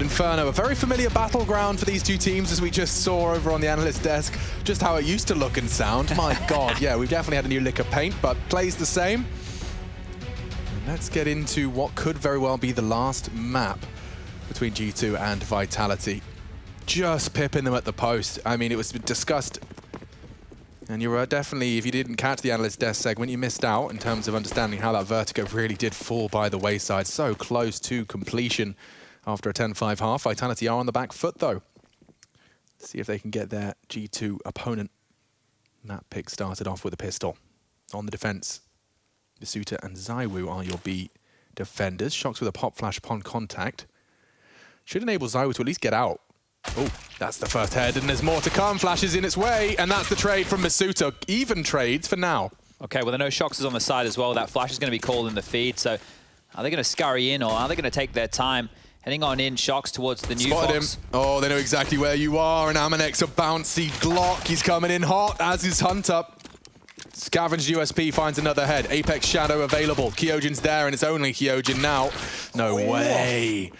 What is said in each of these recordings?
Inferno, a very familiar battleground for these two teams, as we just saw over on the analyst desk, just how it used to look and sound. My God, yeah, we've definitely had a new lick of paint, but plays the same. And let's get into what could very well be the last map between G2 and Vitality. Just pipping them at the post. I mean, it was discussed. And you were definitely, if you didn't catch the analyst desk segment, you missed out in terms of understanding how that Vertigo really did fall by the wayside. So close to completion after a 10-5 half. Vitality are on the back foot, though. Let's see if they can get their G2 opponent. That pick started off with a pistol. On the defense, Masuta and Zywoo are your B defenders. Shox with a pop flash upon contact. Should enable Zywoo to at least get out. Oh, that's the first head, and there's more to come. Flashes in its way, and that's the trade from Masuta. Even trades for now. Okay, well, I know Shox is on the side as well. That flash is going to be called in the feed, so are they going to scurry in, or are they going to take their time? Heading on in, Shox towards the new Spotted box. him. Oh, they know exactly where you are, and Amanex a bouncy Glock. He's coming in hot, as is Hunter. Scavenged USP finds another head. Apex Shadow available. Kyojin's there, and it's only Kyojin now. No way.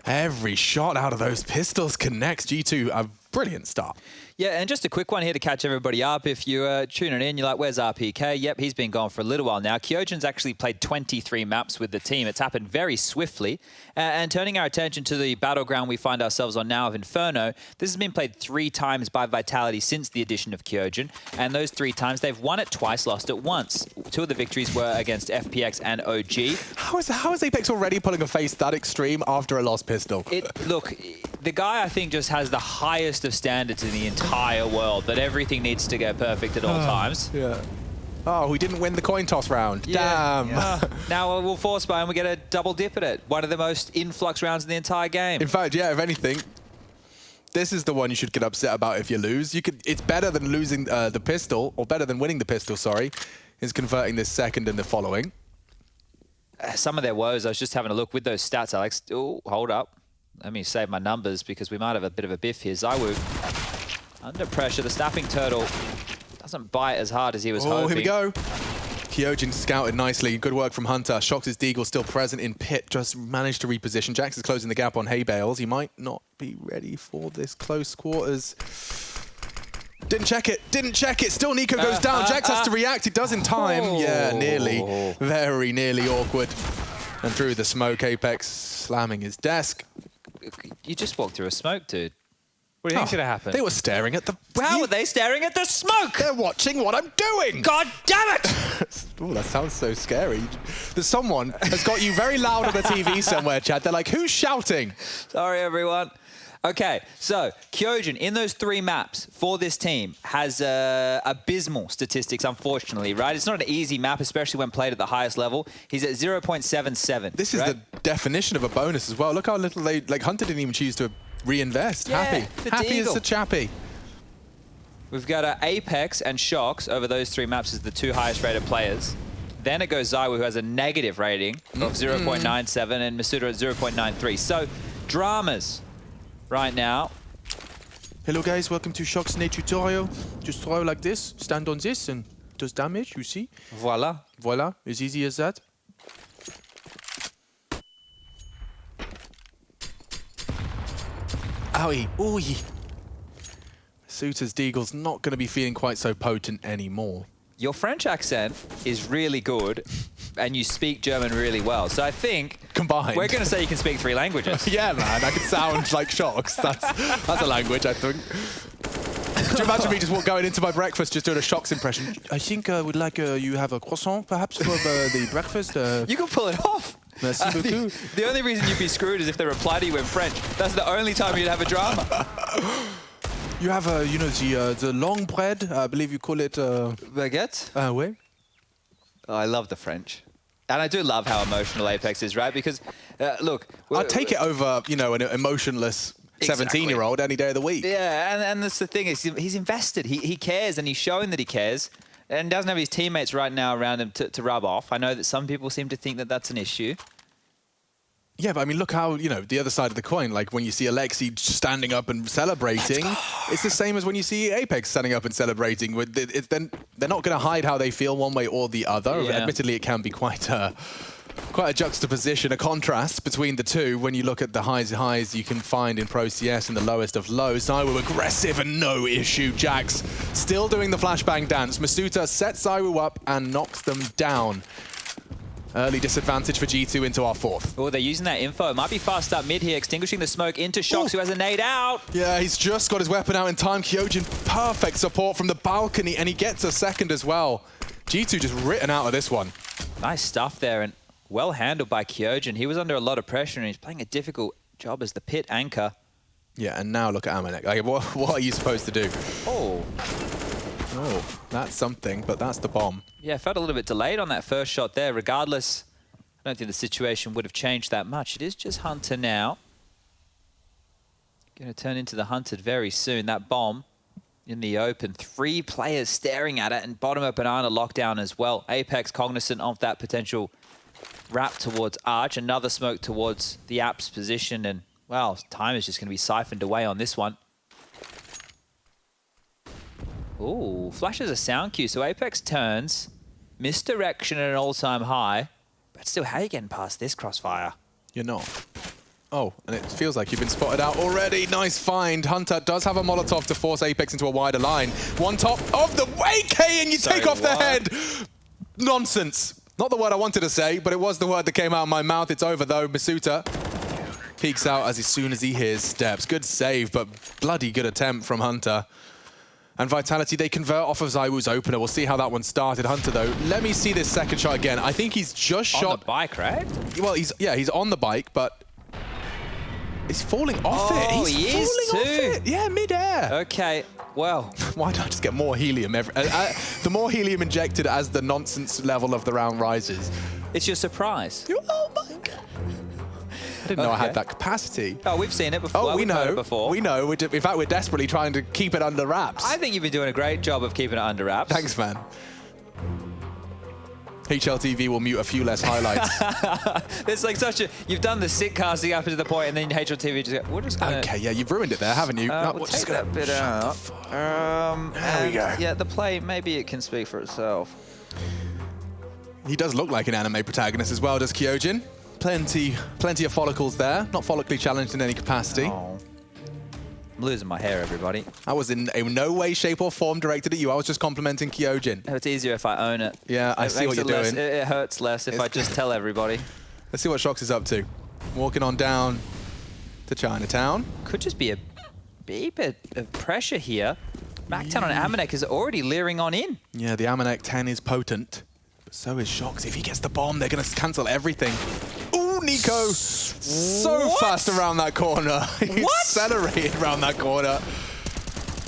Every shot out of those pistols connects. G2, a brilliant start. Yeah, and just a quick one here to catch everybody up. If you're tuning in, you're like, where's RPK? Yep, he's been gone for a little while now. Kyojin's actually played 23 maps with the team. It's happened very swiftly. And turning our attention to the battleground we find ourselves on now of Inferno, this has been played 3 times by Vitality since the addition of Kyojin. And those 3 times, they've won it twice, lost it once. 2 of the victories were against FPX and OG. How is Apex already pulling a face that extreme after a lost pistol? Look, the guy, I think, just has the highest of standards in the entire world, that everything needs to go perfect at all times. Yeah. Oh, we didn't win the coin toss round. Yeah, Damn. yeah. Now we'll force buy and we get a double dip at it. One of the most influx rounds in the entire game. In fact, yeah, if anything, this is the one you should get upset about if you lose. It's better than losing the pistol, or better than winning the pistol, sorry, is converting this second and the following. Some of their woes, I was just having a look with those stats, Alex. Oh, hold up. Let me save my numbers because we might have a bit of a biff here. Zywoo under pressure. The snapping turtle doesn't bite as hard as he was hoping. Oh, here we go. Kyojin scouted nicely. Good work from Hunter. Shox's Deagle still present in pit. Just managed to reposition. Jax is closing the gap on hay bales. He might not be ready for this close quarters. Didn't check it. Didn't check it. Still Nico goes down. Jax has to react. He does in time. Yeah, nearly. Very nearly awkward. And through the smoke, Apex slamming his desk. You just walked through a smoke, dude. What do you think's going to happen? They were staring at the... How were they staring at the smoke? They're watching what I'm doing. God damn it! Oh, that sounds so scary. There's someone has got you very loud on the TV somewhere, Chad. They're like, who's shouting? Sorry, everyone. Okay, so Kyojin in those 3 maps for this team has abysmal statistics, unfortunately, right? It's not an easy map, especially when played at the highest level. He's at 0.77. This is the definition of a bonus as well. Look how little they, like Hunter didn't even choose to reinvest. Yeah, Happy as a chappy. We've got Apex and Shox over those 3 maps as the 2 highest rated players. Then it goes Zywoo, who has a negative rating of 0.97, and Masuta at 0.93. So, dramas right now. Hello guys, welcome to Shox Nate tutorial. Just throw like this, stand on this, and it does damage, you see? Voila. Voila, as easy as that. Owie, ooh. Suter's Deagle's not going to be feeling quite so potent anymore. Your French accent is really good, and you speak German really well. So I think combined, we're going to say you can speak 3 languages. Yeah, man, I can sound like Shox. That's a language, I think. Could you imagine me just going into my breakfast just doing a Shox impression? I think I would like you have a croissant, perhaps, for the breakfast. You can pull it off. Merci beaucoup. The only reason you'd be screwed is if they reply to you in French. That's the only time you'd have a drama. You have, you know, the long bread. I believe you call it... Baguette? Oui. Oh, I love the French. And I do love how emotional Apex is, right? Because, look... I'd take it over, you know, an emotionless 17-year-old any day of the week. Yeah, and that's the thing, is he's invested. He cares, and he's showing that he cares. And doesn't have his teammates right now around him to rub off. I know that some people seem to think that that's an issue. Yeah, but I mean, look how, you know, the other side of the coin, like when you see Alexi standing up and celebrating, it's the same as when you see Apex standing up and celebrating. Then they're not going to hide how they feel one way or the other. Yeah. Admittedly, it can be quite Quite a juxtaposition, a contrast between the two when you look at the highs you can find in Pro CS and the lowest of lows. ZywOo aggressive and no issue. Jax still doing the flashbang dance. Masuta sets ZywOo up and knocks them down. Early disadvantage for G2 into our fourth. Oh, they're using that info. It might be fast up mid here, extinguishing the smoke into Shox, who has a nade out. Yeah, he's just got his weapon out in time. Kyojin, perfect support from the balcony, and he gets a second as well. G2 just written out of this one. Nice stuff there, and well handled by Kyojin. He was under a lot of pressure, and he's playing a difficult job as the pit anchor. Yeah, and now look at Amanek. Like, what are you supposed to do? Oh, that's something, but that's the bomb. Yeah, felt a little bit delayed on that first shot there. Regardless, I don't think the situation would have changed that much. It is just Hunter now. Going to turn into the Hunted very soon. That bomb in the open. 3 players staring at it, and bottom of Banana lockdown as well. Apex cognizant of that potential wrap towards Arch. Another smoke towards the Apps position, and, well, time is just going to be siphoned away on this one. Ooh, flashes a sound cue, so Apex turns. Misdirection at an all-time high. But still, how are you getting past this crossfire? You're not. Oh, and it feels like you've been spotted out already. Nice find. Hunter does have a Molotov to force Apex into a wider line. One top of the AK, and you take off the head. Nonsense. Not the word I wanted to say, but it was the word that came out of my mouth. It's over, though. Masuta peeks out as soon as he hears steps. Good save, but bloody good attempt from Hunter. And Vitality, they convert off of ZywOo's opener. We'll see how that one started. Hunter, though, let me see this second shot again. I think he's just shot... On the bike, right? Well, he's on the bike, but he's falling off it. He is too. Off it. Yeah, mid-air. Okay, well... Why don't I just get more helium? The more helium injected as the nonsense level of the round rises. It's your surprise. Oh, my God. I didn't know I had that capacity. Oh, we've seen it before. Oh, we know. It before. We know. In fact, we're desperately trying to keep it under wraps. I think you've been doing a great job of keeping it under wraps. Thanks, man. HLTV will mute a few less highlights. It's like such a... You've done the sick casting up to the point, and then HLTV just go, we're just going to... Okay, yeah, you've ruined it there, haven't you? No, we'll take that bit out. There we go. Yeah, the play, maybe it can speak for itself. He does look like an anime protagonist as well, does Kyojin? Plenty of follicles there. Not follically challenged in any capacity. Oh. I'm losing my hair, everybody. I was in no way, shape, or form directed at you. I was just complimenting Kyojin. It's easier if I own it. Yeah, I see what you're doing. It hurts less if I just tell everybody. Let's see what Shox is up to. Walking on down to Chinatown. Could just be a bit of pressure here. Mactown on Amanek is already leering on in. Yeah, the Amanek 10 is potent. But so is Shox. If he gets the bomb, they're going to cancel everything. Ooh, Nico! So fast around that corner. He accelerated around that corner.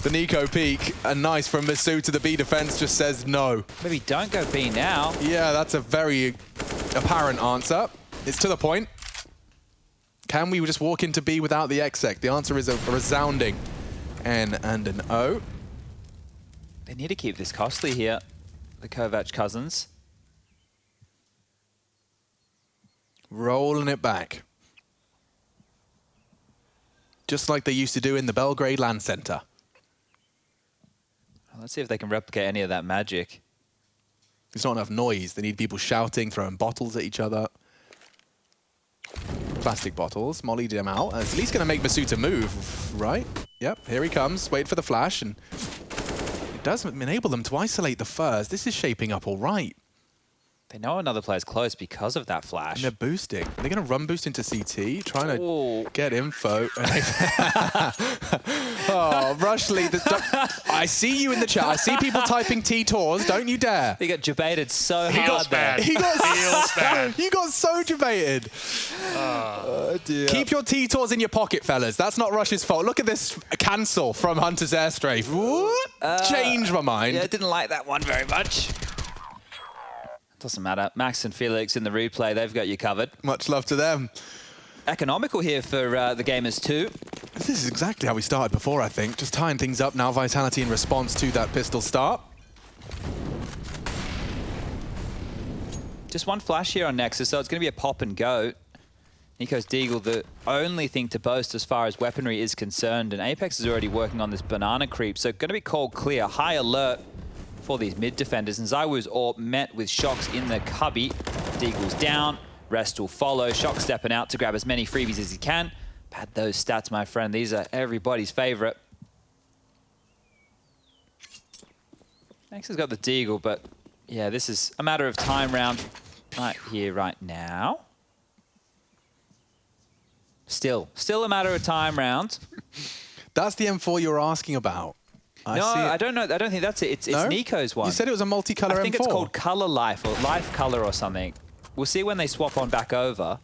The Nico peek, and nice from Misu to the B defense, just says no. Maybe don't go B now. Yeah, that's a very apparent answer. It's to the point. Can we just walk into B without the exec? The answer is a resounding N and an O. They need to keep this costly here, the Kovac cousins. Rolling it back. Just like they used to do in the Belgrade Land Center. Let's see if they can replicate any of that magic. There's not enough noise. They need people shouting, throwing bottles at each other. Plastic bottles. Molly them out. It's at least going to make Masuta move, right? Yep, here he comes. Wait for the flash, and it does enable them to isolate the Furs. This is shaping up all right. They know another player's close because of that flash. And they're boosting. Are they going to run boost into CT? Trying to get info. Oh, Rushley. I see you in the chat. I see people typing T-Tors. Don't you dare. He got debated so hard there. He got so debated. Oh, dear. Keep your T-Tors in your pocket, fellas. That's not Rush's fault. Look at this cancel from Hunter's airstrafe. Changed my mind. Yeah, I didn't like that one very much. Doesn't matter. Max and Felix in the replay, they've got you covered. Much love to them. Economical here for the gamers too. This is exactly how we started before, I think. Just tying things up now. Vitality in response to that pistol start. Just one flash here on Nexus, so it's going to be a pop and go. Nico's Deagle, the only thing to boast as far as weaponry is concerned, and Apex is already working on this banana creep, so going to be called clear. High alert for these mid defenders, and ZywOo's AWP met with Shox in the cubby. Deagle's down. Rest will follow. Shock stepping out to grab as many freebies as he can. Pad those stats, my friend. These are everybody's favorite. Next has got the Deagle, but yeah, this is a matter of time round right here, right now. Still a matter of time round. That's the M4 you're asking about. I don't know. I don't think that's it. It's no? Nico's one. You said it was a multicolor M4. I think it's called Color Life or Life Color or something. We'll see when they swap on back over.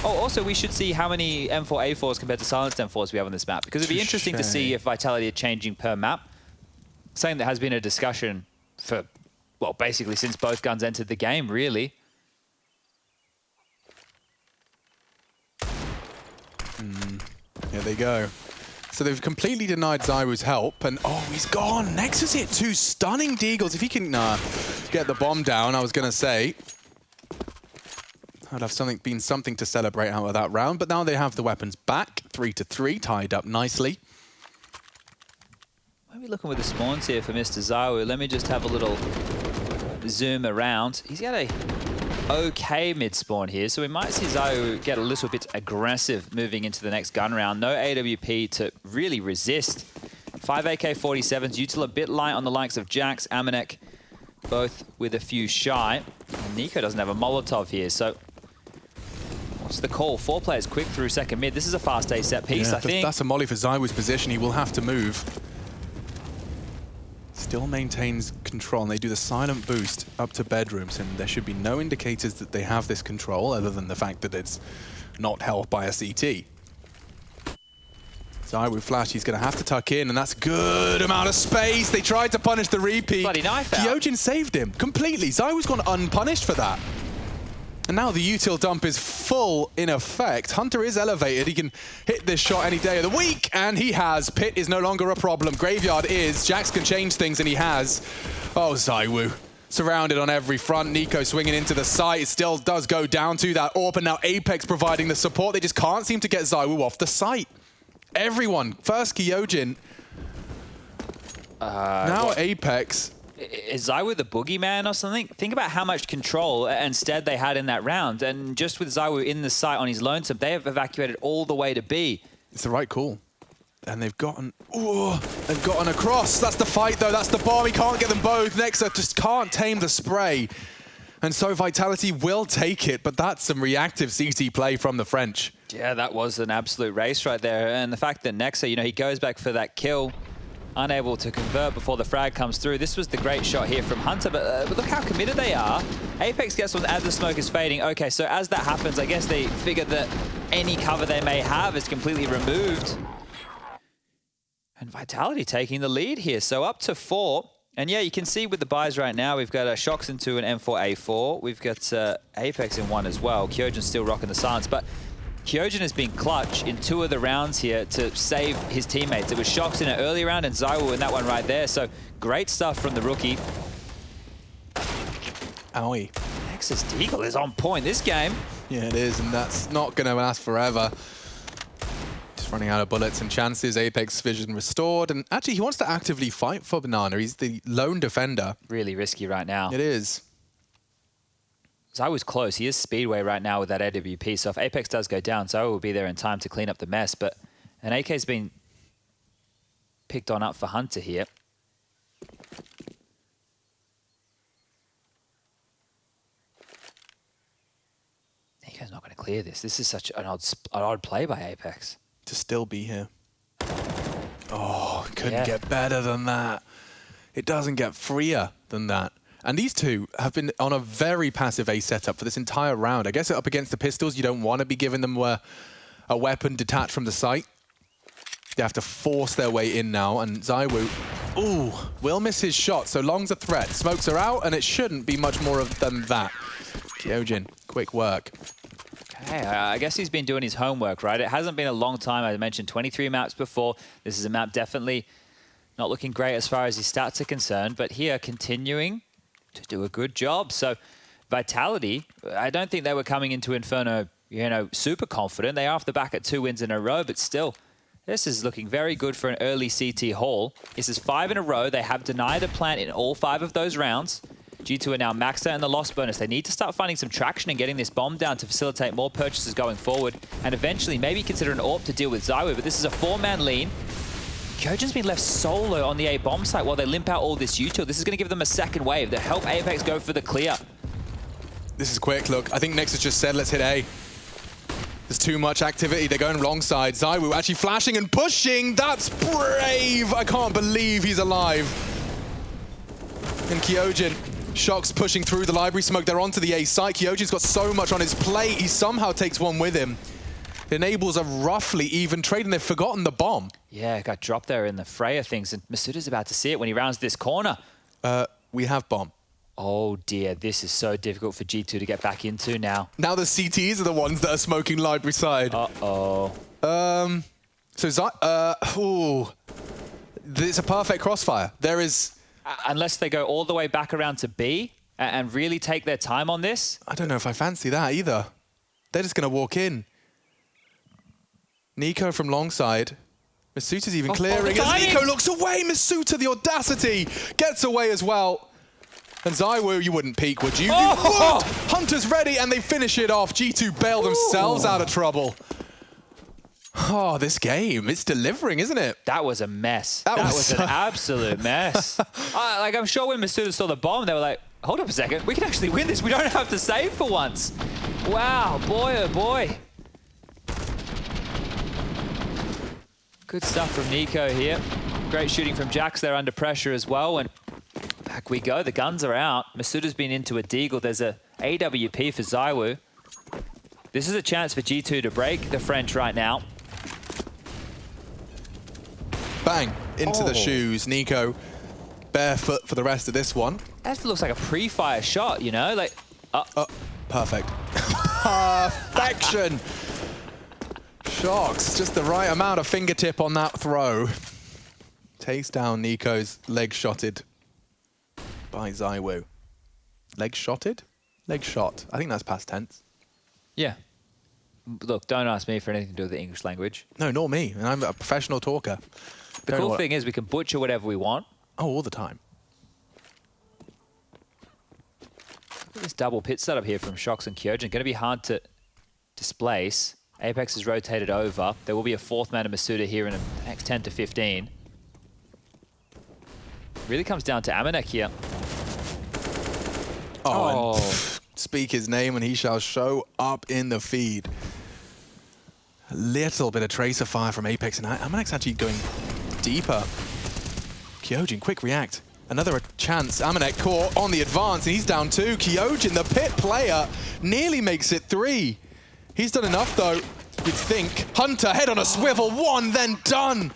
Oh, also, we should see how many M4A4s compared to silenced M4s we have on this map. Because it'd be interesting to see if Vitality are changing per map. Something that has been a discussion for, well, basically since both guns entered the game, really. Here they go. So they've completely denied Zywoo's help, and oh, he's gone. Nexus hit 2 stunning Deagles. If he can get the bomb down, I was going to say, I'd have been something to celebrate out of that round, but now they have the weapons back. 3-3, tied up nicely. Maybe looking with the spawns here for Mr. Zywoo. Let me just have a little zoom around. He's got a okay mid-spawn here, so we might see Zywoo get a little bit aggressive moving into the next gun round. No AWP to really resist. 5 AK-47s, Util a bit light on the likes of Jax, Amanek, both with a few shy. And Nico doesn't have a Molotov here, so what's the call? 4 players quick through second mid. This is a fast A set piece, I think. That's a molly for Zywoo's position. He will have to move. Still maintains control, and they do the silent boost up to bedrooms, and there should be no indicators that they have this control other than the fact that it's not held by a CT. Zywoo flash, he's going to have to tuck in, and that's a good amount of space. They tried to punish the repeat. Bloody knife out. Kyojin saved him completely. Zywoo's gone unpunished for that. And now the util dump is full in effect. Hunter is elevated. He can hit this shot any day of the week, and he has. Pit is no longer a problem. Graveyard is. Jax can change things, and he has. Oh, Zywoo. Surrounded on every front. Nico swinging into the site. It still does go down to that AWP, and now Apex providing the support. They just can't seem to get Zywoo off the site. Everyone. First Kyojin. Now Apex. Is Zywoo the boogeyman or something? Think about how much control instead they had in that round. And just with Zywoo in the site on his lonesome, they have evacuated all the way to B. It's the right call. And they've gotten across. That's the fight, though. That's the bomb. He can't get them both. Nexa just can't tame the spray. And so Vitality will take it, but that's some reactive CT play from the French. Yeah, that was an absolute race right there. And the fact that Nexa, you know, he goes back for that kill, unable to convert before the frag comes through. This was the great shot here from Hunter, but look how committed they are. Apex gets one as the smoke is fading. Okay, so as that happens, I guess they figured that any cover they may have is completely removed. And Vitality taking the lead here, so up to 4. And yeah, you can see with the buys right now, we've got Shocks into an M4A4. We've got Apex in 1 as well. Kyojin's still rocking the silence, but Kyojin has been clutch in 2 of the rounds here to save his teammates. It was Shocks in an early round and Zywoo in that one right there. So great stuff from the rookie. Owie. Nexus Deagle is on point this game. Yeah, it is, and that's not going to last forever. Just running out of bullets and chances. Apex vision restored, and actually he wants to actively fight for Banana. He's the lone defender. Really risky right now. It is. Zywoo's close. He is Speedway right now with that AWP, so if Apex does go down, Zywoo will be there in time to clean up the mess, but an AK's been picked on up for Hunter here. Nico's not going to clear this. This is such an odd play by Apex. To still be here. Oh, couldn't get better than that. It doesn't get freer than that. And these two have been on a very passive A setup for this entire round. I guess up against the pistols, you don't want to be giving them a weapon detached from the site. They have to force their way in now, and Zywoo, ooh, will miss his shot, so Long's a threat. Smokes are out, and it shouldn't be much more than that. Kyojin, quick work. Okay, I guess he's been doing his homework, right? It hasn't been a long time. I mentioned 23 maps before. This is a map definitely not looking great as far as his stats are concerned, but here continuing to do a good job. So Vitality, I don't think they were coming into Inferno, you know, super confident. They are off the back at 2 wins in a row, but still, this is looking very good for an early CT haul. This is 5 in a row. They have denied a plant in all 5 of those rounds. G2 are now maxed out in the loss bonus. They need to start finding some traction and getting this bomb down to facilitate more purchases going forward, and eventually maybe consider an AWP to deal with ZywOo, but this is a 4-man lean. Kyojin's been left solo on the A bomb site while they limp out all this util. This is going to give them a second wave that help Apex go for the clear. This is quick, look. I think Nexus just said, let's hit A. There's too much activity. They're going wrong side. ZywOo actually flashing and pushing. That's brave. I can't believe he's alive. And Kyojin, Shock's pushing through the library smoke. They're onto the A site. Kyojin's got so much on his plate. He somehow takes one with him. It enables a roughly even trade, and they've forgotten the bomb. Yeah, got dropped there in the fray of things, and Masuda's about to see it when he rounds this corner. We have bomb. Oh dear, this is so difficult for G2 to get back into now. Now the CTs are the ones that are smoking library side. Uh-oh. It's a perfect crossfire. There is... Unless they go all the way back around to B and really take their time on this. I don't know if I fancy that either. They're just going to walk in. Nico from long side. Masuta's even clearing. As Nico looks away, Masuta, the audacity, gets away as well. And ZywOo, you wouldn't peek, would you? Oh! You would! Hunter's ready, and they finish it off. G2 bail themselves out of trouble. Oh, this game, it's delivering, isn't it? That was a mess. That was an absolute mess. I'm sure when Masuda saw the bomb, they were like, hold up a second, we can actually win this. We don't have to save for once. Wow, boy, oh boy. Good stuff from Nico here. Great shooting from Jax there under pressure as well. And back we go, the guns are out. Masuda's been into a deagle. There's a AWP for ZywOo. This is a chance for G2 to break the French right now. Bang, into the shoes. Nico barefoot for the rest of this one. That looks like a pre-fire shot, you know? Like, perfect. Perfection. Shocks, just the right amount of fingertip on that throw. Takes down Nico's leg shotted by ZywOo. Leg shotted? Leg shot. I think that's past tense. Yeah. Look, don't ask me for anything to do with the English language. No, nor me. And I'm a professional talker. The cool thing is we can butcher whatever we want. Oh, all the time. Look at this double pit setup here from Shocks and Kyojin. Going to be hard to displace. Apex is rotated over. There will be a fourth man of Masuda here in the next 10 to 15. Really comes down to Amanek here. And speak his name and he shall show up in the feed. A little bit of tracer fire from Apex, and Amanek's actually going deeper. Kyojin, quick react. Another chance. Amanek caught on the advance, and he's down 2. Kyojin, the pit player, nearly makes it 3. He's done enough, though, you'd think. Hunter, head on a swivel, 1, then done.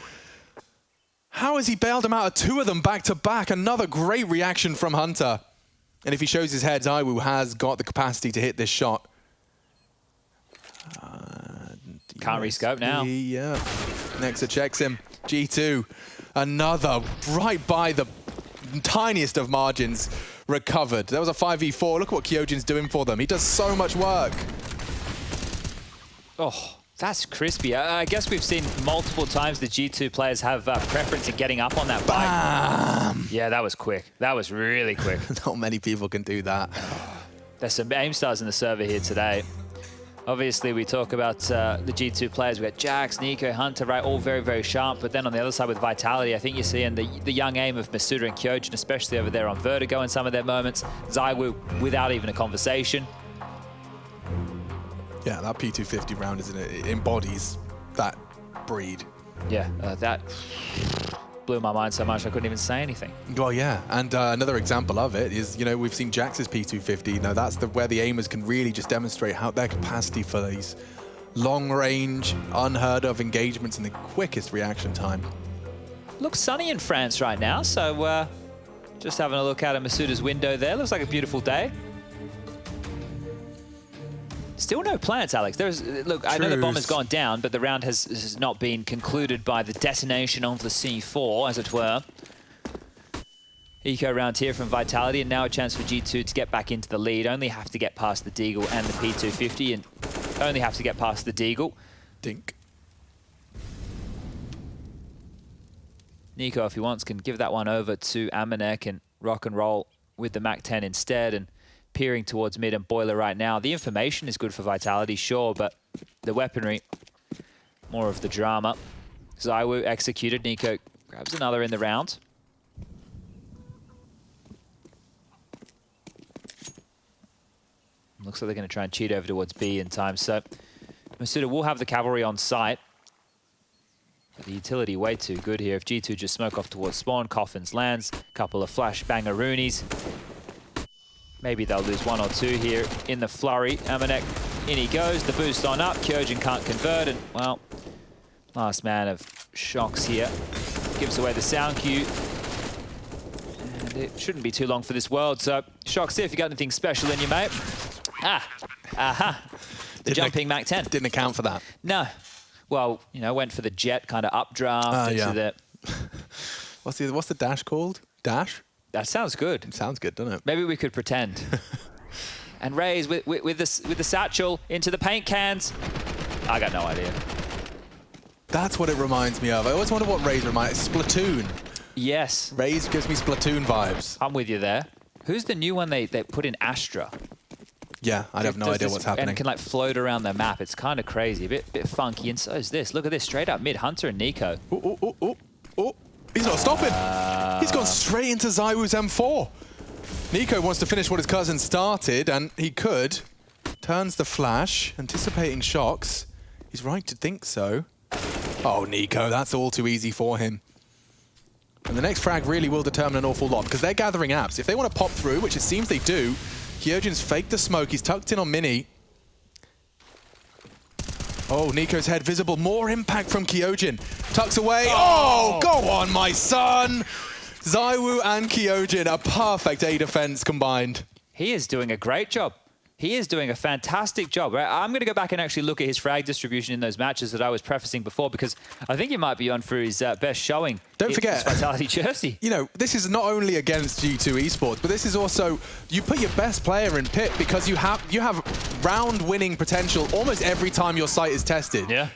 How has he bailed him out of 2 of them back to back? Another great reaction from Hunter. And if he shows his head, ZywOo has got the capacity to hit this shot. Can't rescope now. Yeah. Nexa checks him. G2, another right by the tiniest of margins recovered. That was a 5v4. Look at what Kyojin's doing for them. He does so much work. Oh, that's crispy. I guess we've seen multiple times the G2 players have preference in getting up on that bike. Bam! Yeah, that was quick. That was really quick. Not many people can do that. There's some aim stars in the server here today. Obviously, we talk about the G2 players. We've got Jax, Nico, Hunter, right, all very, very sharp. But then on the other side with Vitality, I think you're seeing the young aim of Masuda and Kyojin, especially over there on Vertigo in some of their moments. ZywOo without even a conversation. Yeah, that P250 round, isn't it? It embodies that breed. Yeah, that blew my mind so much I couldn't even say anything. Well, yeah, and another example of it is, you know, we've seen Jax's P250. Now, that's where the aimers can really just demonstrate how their capacity for these long-range, unheard-of engagements and the quickest reaction time. Looks sunny in France right now, so just having a look out of Masuda's window there. Looks like a beautiful day. Still no plants, Alex. Look, I know the bomb has gone down, but the round has not been concluded by the detonation of the C4, as it were. Eco round here from Vitality, and now a chance for G2 to get back into the lead. Only have to get past the Deagle and the P250, and only have to get past the Deagle. Dink. Nico, if he wants, can give that one over to Amanek and rock and roll with the MAC-10 instead and peering towards mid and Boiler right now. The information is good for Vitality, sure, but the weaponry, more of the drama. ZywOo executed. Nico grabs another in the round. Looks like they're going to try and cheat over towards B in time. So Masuda will have the cavalry on site. But the utility way too good here. If G2 just smoke off towards spawn, Coffins lands, couple of flash bangaroonies. Maybe they'll lose 1 or 2 here in the flurry. Amanek, in he goes, the boost on up. Kyojin can't convert, and well, last man of Shox here. Gives away the sound cue. And it shouldn't be too long for this world. So Shox, see if you got anything special in you, mate. The jumping MAC-10. Didn't account for that. No. Well, you know, went for the jet kind of updraft into the... What's the dash called? Dash? That sounds good. It sounds good, doesn't it? Maybe we could pretend. And Raze with the satchel into the paint cans. I got no idea. That's what it reminds me of. I always wonder what Raze reminds me. Splatoon. Yes. Raze gives me Splatoon vibes. I'm with you there. Who's the new one they put in Astra? Yeah, I have no idea what's happening. And can like float around the map. It's kind of crazy, a bit funky. And so is this. Look at this, straight up mid, Hunter and Nico. Oh. He's not stopping. He's gone straight into ZywOo's M4. Nico wants to finish what his cousin started, and he could. Turns the flash, anticipating Shox. He's right to think so. Oh, Nico, that's all too easy for him. And the next frag really will determine an awful lot, because they're gathering apps. If they want to pop through, which it seems they do, Kyojin's faked the smoke. He's tucked in on Mini. Oh, Nico's head visible. More impact from Kyojin. Tucks away. Oh, go on, my son. ZywOo and Kyojin, a perfect A defense combined. He is doing a great job. He is doing a fantastic job. Right? I'm going to go back and actually look at his frag distribution in those matches that I was prefacing before, because I think he might be on for his best showing. Don't forget, his Vitality jersey. You know, this is not only against G2 Esports, but this is also, you put your best player in pit because you have round-winning potential almost every time your site is tested. Yeah.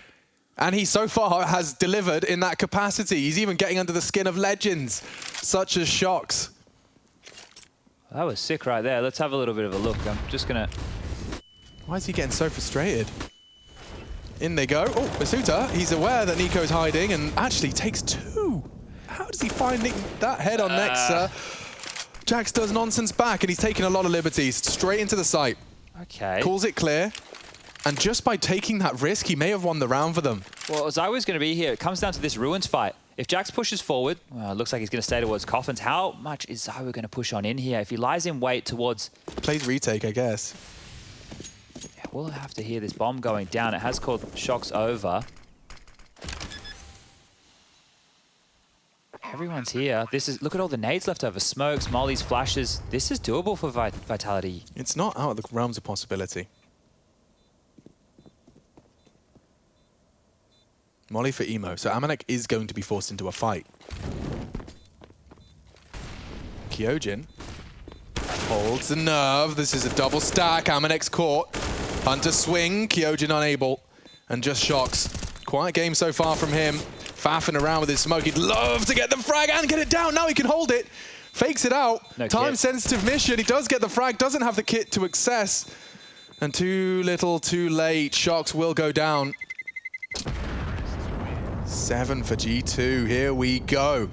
And he so far has delivered in that capacity. He's even getting under the skin of legends, such as Shox. That was sick right there. Let's have a little bit of a look. I'm just going to... Why is he getting so frustrated? In they go. Oh, Masuda, he's aware that Nico's hiding and actually takes 2. How does he find that head on next? Jax does nonsense back, and he's taking a lot of liberties. Straight into the site. Okay. Calls it clear. And just by taking that risk, he may have won the round for them. Well, ZywOo's going to be here. It comes down to this Ruins fight. If Jax pushes forward, well, it looks like he's going to stay towards Coffins. How much is ZywOo going to push on in here? If he lies in wait towards... Plays retake, I guess. Yeah, we'll have to hear this bomb going down. It has called Shox over. Everyone's here. This is... Look at all the nades left over. Smokes, mollies, flashes. This is doable for Vitality. It's not out of the realms of possibility. Molly for Emo. So Amanek is going to be forced into a fight. Kyojin holds the nerve. This is a double stack. Amanek's caught. Hunter swing. Kyojin unable. And just Shox. Quiet game so far from him. Faffing around with his smoke. He'd love to get the frag and get it down. Now he can hold it. Fakes it out. No time-sensitive mission. He does get the frag. Doesn't have the kit to access. And too little, too late. Shox will go down. 7 for G2. Here we go.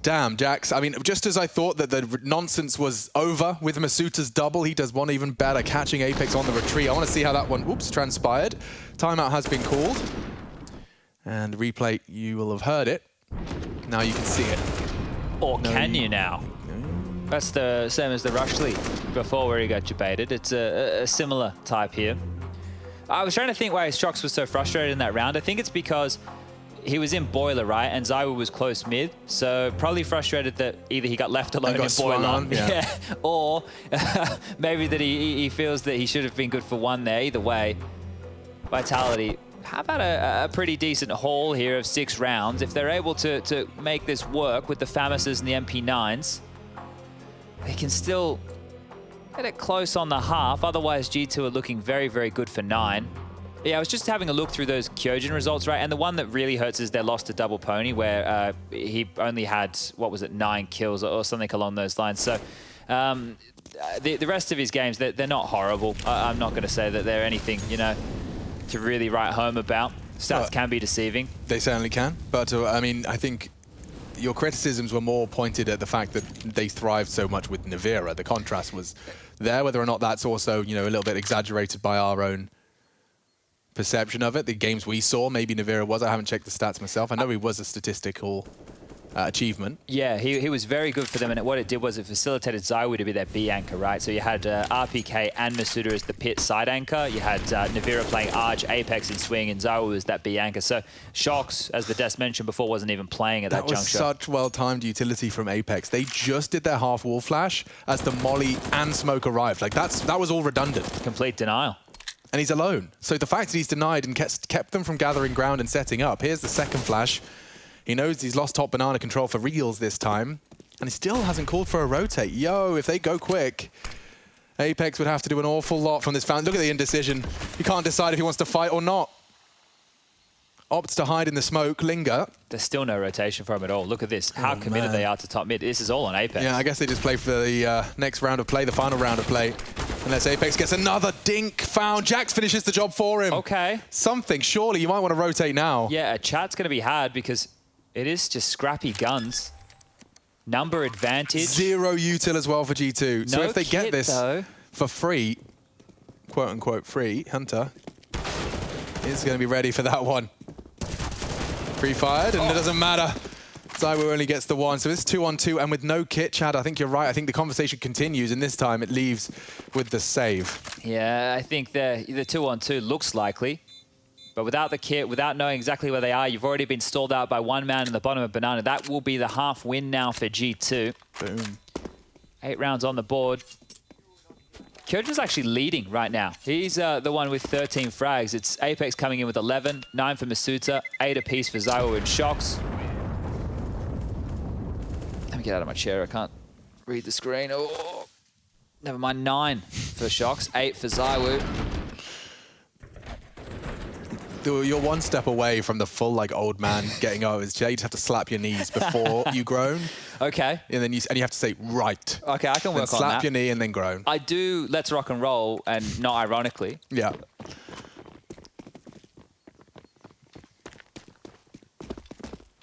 Damn, Jax. I mean, just as I thought that the nonsense was over with Masuda's double, he does one even better, catching Apex on the retreat. I want to see how that one, transpired. Timeout has been called. And replay, you will have heard it. Now you can see it. Or can you now? That's the same as the Rushley before where he got debated. It's a similar type here. I was trying to think why Shox was so frustrated in that round. I think it's because he was in Boiler, right? And ZywOo was close mid. So probably frustrated that either he got left alone in Boiler. Yeah. Or maybe that he feels that he should have been good for one there. Either way, Vitality have had a pretty decent haul here of 6 rounds. If they're able to make this work with the Famises and the MP9s, they can still get it close on the half. Otherwise, G2 are looking very, very good for 9. Yeah, I was just having a look through those Kyojin results, right? And the one that really hurts is their loss to Double Pony, where he only had, what was it, 9 kills or something along those lines. So The rest of his games, they're not horrible. I'm not going to say that they're anything, you know, to really write home about. Stats can be deceiving. They certainly can. But, I mean, I think your criticisms were more pointed at the fact that they thrived so much with Navira. The contrast was there, whether or not that's also, you know, a little bit exaggerated by our own perception of it. The games we saw, maybe Navira was. I haven't checked the stats myself. I know he was a statistical achievement. Yeah, he was very good for them, and what it did was it facilitated Zaiwu to be their B anchor, right? So you had RPK and Masuda as the pit side anchor. You had Navira playing Arch, Apex and Swing, and Zaiwu was that B anchor. So Shox, as the Des mentioned before, wasn't even playing at that juncture. That was such well-timed utility from Apex. They just did their half wall flash as the molly and smoke arrived. Like that was all redundant. Complete denial. And he's alone. So the fact that he's denied and kept them from gathering ground and setting up. Here's the second flash. He knows he's lost top banana control for reals this time, and he still hasn't called for a rotate. Yo, if they go quick, Apex would have to do an awful lot from this fountain. Look at the indecision. He can't decide if he wants to fight or not. Opts to hide in the smoke, linger. There's still no rotation for him at all. Look at this, how committed they are to top mid. This is all on Apex. Yeah, I guess they just play for the next round of play, the final round of play. Unless Apex gets another dink found. Jax finishes the job for him. Okay. Something, surely you might want to rotate now. Yeah, a chat's going to be hard because it is just scrappy guns. Number advantage. 0 util as well for G2. So if they get this for free, quote unquote free, Hunter is going to be ready for that one. Pre-fired, and it doesn't matter. Zaiwu only gets the one, so it's 2-on-2, and with no kit, Chad, I think you're right. I think the conversation continues, and this time it leaves with the save. Yeah, I think the 2-on-2 looks likely, but without the kit, without knowing exactly where they are, you've already been stalled out by one man in the bottom of Banana. That will be the half win now for G2. Boom. 8 rounds on the board. Kyojin's actually leading right now. He's the one with 13 frags. It's Apex coming in with 11, 9 for Masuta, 8 apiece for Zaiwu and Shox. Let me get out of my chair. I can't read the screen. Oh, never mind. 9 for Shox, 8 for Zaiwu. You're one step away from the full like old man getting over his chair. You just have to slap your knees before you groan. Okay. And then you have to say right. Okay, I can work on that. Slap your knee and then groan. I do Let's Rock and Roll, and not ironically. Yeah.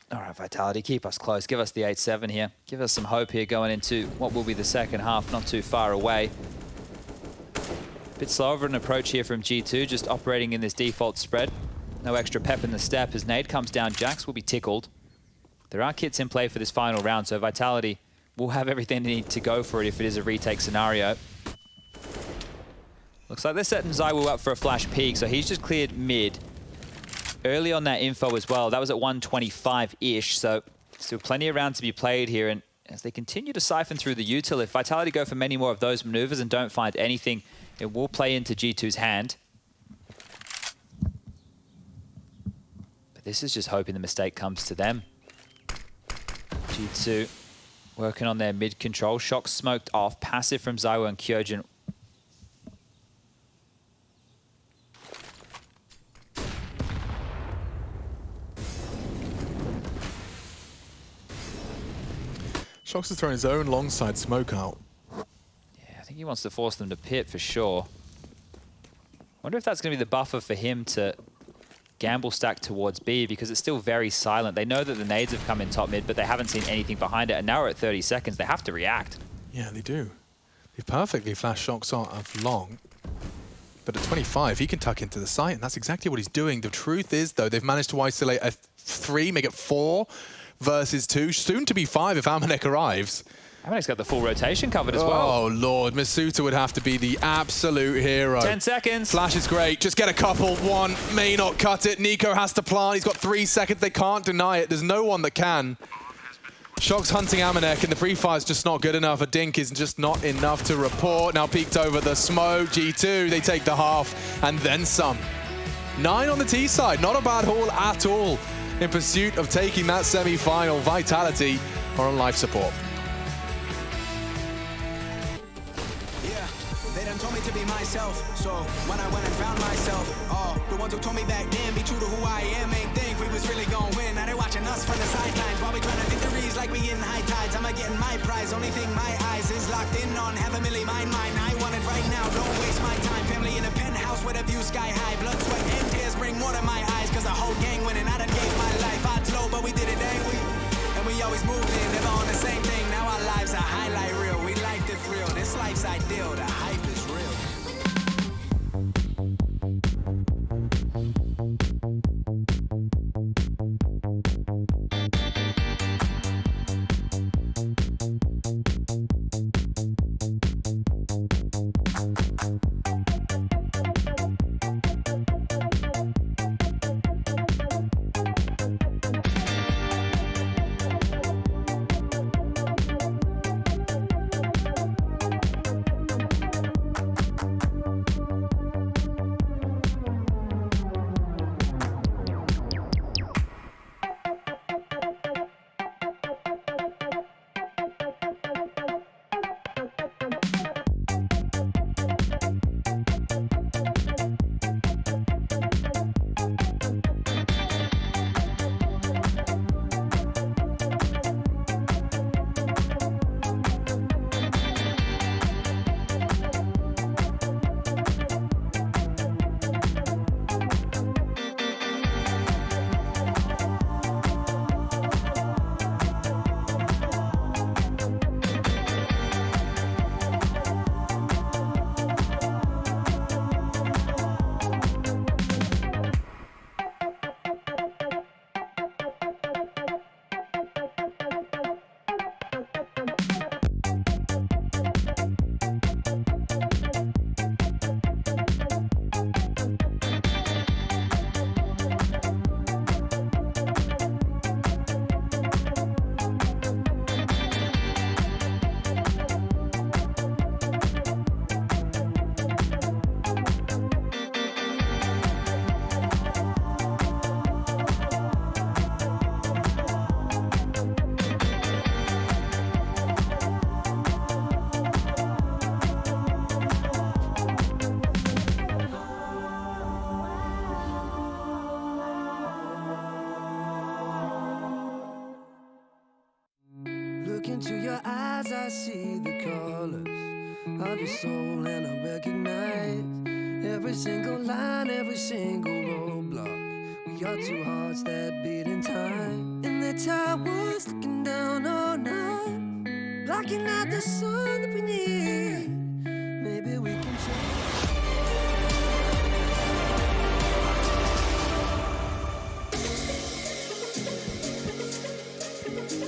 All right, Vitality, keep us close. Give us the 8-7 here. Give us some hope here going into what will be the second half, not too far away. Bit slower of an approach here from G2, just operating in this default spread. No extra pep in the step. As nade comes down, Jax will be tickled. There are kits in play for this final round, so Vitality will have everything they need to go for it if it is a retake scenario. Looks like they're setting Zaiwu up for a flash peak, so he's just cleared mid. Early on that info as well, that was at 125-ish, so still plenty of rounds to be played here. And as they continue to siphon through the util, if Vitality go for many more of those maneuvers and don't find anything, it will play into G2's hand. But this is just hoping the mistake comes to them. G2 working on their mid control. Shock smoked off. Passive from Zaiwu and Kyojin. Shox has thrown his own long side smoke out. Yeah, I think he wants to force them to pit for sure. Wonder if that's going to be the buffer for him to gamble stack towards B, because it's still very silent. They know that the nades have come in top mid, but they haven't seen anything behind it. And now we're at 30 seconds. They have to react. Yeah, they do. They've perfectly flashed Shox out of long. But at 25, he can tuck into the site, and that's exactly what he's doing. The truth is, though, they've managed to isolate a 3, make it 4 versus 2. Soon to be 5 if Amanek arrives. Amanek's got the full rotation covered as well. Oh, Lord. Masuta would have to be the absolute hero. 10 seconds. Flash is great. Just get a couple. 1 may not cut it. Nico has to plant. He's got 3 seconds. They can't deny it. There's no one that can. Shox hunting Amanek, and the pre-fire is just not good enough. A dink is just not enough to report. Now peeked over the smoke. G2, they take the half and then some. 9 on the T side. Not a bad haul at all in pursuit of taking that semi-final. Vitality are on life support. Told me to be myself, so when I went and found myself, the ones who told me back then, be true to who I am, ain't think we was really gonna win. Now they watching us from the sidelines while we trying to victories like we in high tides. I'ma getting my prize. Only thing my eyes is locked in on. Have a milli mine. I want it right now. Don't waste my time. Family in a penthouse with a view sky high. Blood, sweat, and tears bring water to my eyes. Cause the whole gang winning. I done gave my life. Odds low, but we did it, ain't we? And we always moved in, never on the same thing. Now our lives are highlight reel. We like the thrill. This life's ideal. The hype is real. Look into your eyes, I see the colors of your soul, and I recognize every single line, every single roadblock. We are two hearts that beat in time, and the towers looking down all night, blocking out the sun that we need. Maybe we can change.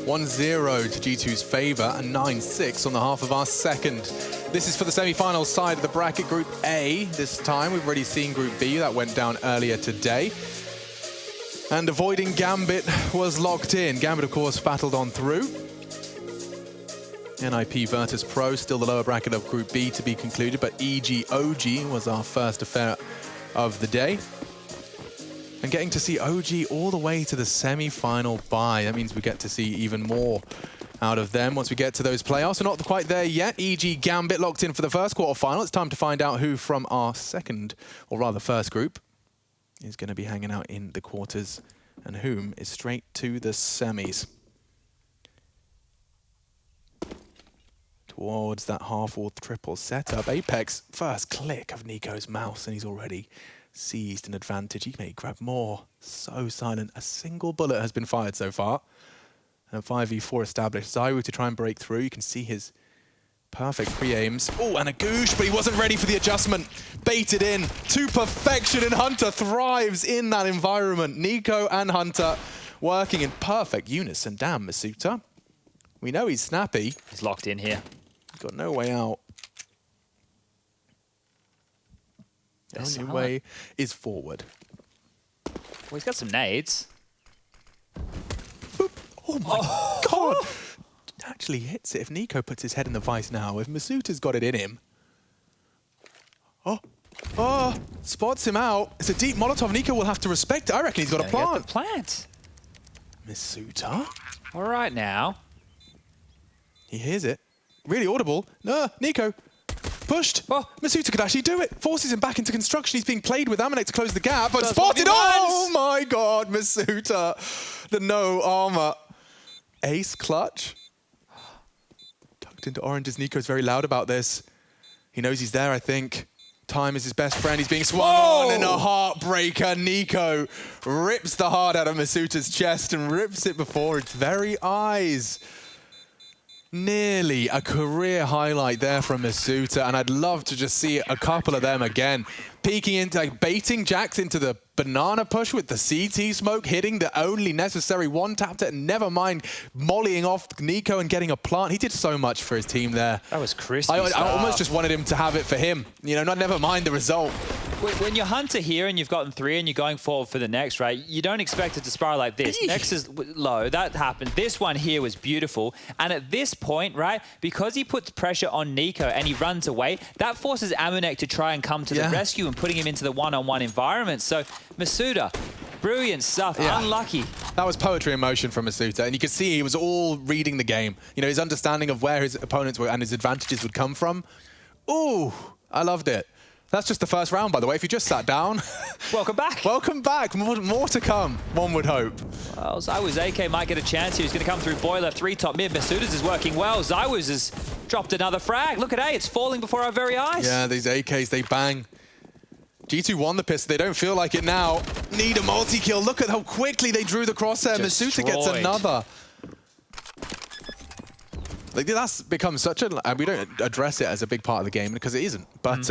1-0 to G2's favour and 9-6 on the half of our second. This is for the semi-final side of the bracket, Group A this time. We've already seen Group B, that went down earlier today. And avoiding Gambit was locked in. Gambit, of course, battled on through. NIP Virtus Pro, still the lower bracket of Group B to be concluded, but EG OG was our first affair of the day. And getting to see OG all the way to the semi-final bye. That means we get to see even more out of them once we get to those playoffs. We're not quite there yet. EG Gambit locked in for the first quarterfinal. It's time to find out who from our second, or rather first group, is going to be hanging out in the quarters and whom is straight to the semis. Towards that half-wall triple setup. Apex, first click of Nico's mouse, and he's already seized an advantage. He may grab more. So silent. A single bullet has been fired so far. And a 5v4 established. Zaiwu to try and break through. You can see his perfect pre-aims. Oh, and a goosh, but he wasn't ready for the adjustment. Baited in to perfection, and Hunter thrives in that environment. Nico and Hunter working in perfect unison. Damn, Masuta. We know he's snappy. He's locked in here. He's got no way out. The only way is forward. Well, he's got some nades. Boop. Oh my God! Actually hits it. If Nico puts his head in the vice now, if Masuta's got it in him. Oh, spots him out. It's a deep Molotov. Nico will have to respect it. I reckon he's got a plant. Plant. Masuta? All right now. He hears it. Really audible. No, Nico. Pushed. Oh, Masuta could actually do it. Forces him back into construction. He's being played with Amanek to close the gap, but spotted. Oh my God, Masuta. The no armor. Ace clutch. Tucked into orange as Nico's very loud about this. He knows he's there, I think. Time is his best friend. He's being swung on and a heartbreaker. Nico rips the heart out of Masuta's chest and rips it before its very eyes. Nearly a career highlight there from Masuta, and I'd love to just see a couple of them again. Peeking into, like, baiting Jax into the banana push with the CT smoke, hitting the only necessary one tap to, never mind mollying off Nico and getting a plant. He did so much for his team there. That was crispy I stuff. almost just wanted him to have it for him. You know, never mind the result. When you're Hunter here and you've gotten 3 and you're going forward for the next, right, you don't expect it to spiral like this. Next is low. That happened. This one here was beautiful. And at this point, right, because he puts pressure on Nico and he runs away, that forces Amunek to try and come to the rescue and putting him into the one-on-one environment. So Masuta, brilliant stuff. Unlucky. That was poetry in motion from Masuta, and you could see he was all reading the game. You know, his understanding of where his opponents were and his advantages would come from. Ooh, I loved it. That's just the first round, by the way. If you just sat down. Welcome back. Welcome back. More to come, one would hope. Well, Zywoo's AK might get a chance here. He's going to come through Boiler, 3 top mid. Masuta's is working well. Zywoo's has dropped another frag. Look at A, it's falling before our very eyes. Yeah, these AKs, they bang. G2 won the pistol. They don't feel like it now. Need a multi-kill. Look at how quickly they drew the crosshair. Masuta gets another. Like, that's become such a... we don't address it as a big part of the game because it isn't. But,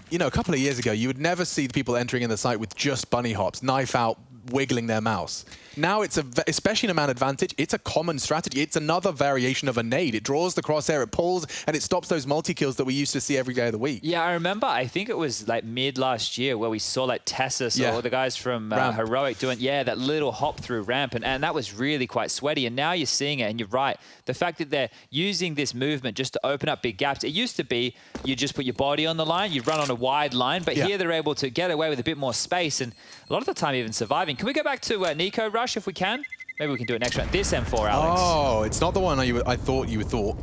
you know, a couple of years ago, you would never see the people entering in the site with just bunny hops, knife out, wiggling their mouse. Now it's, especially in a man advantage, it's a common strategy. It's another variation of a nade. It draws the crosshair, it pulls, and it stops those multi-kills that we used to see every day of the week. Yeah, I remember, I think it was like mid last year where we saw like Tessus or the guys from Heroic doing, that little hop through ramp, and that was really quite sweaty. And now you're seeing it, and you're right. The fact that they're using this movement just to open up big gaps. It used to be you just put your body on the line, you run on a wide line, but here they're able to get away with a bit more space, and a lot of the time even surviving. Can we go back to Nico Rush if we can? Maybe we can do it next round. This M4, Alex. Oh, it's not the one I thought you thought.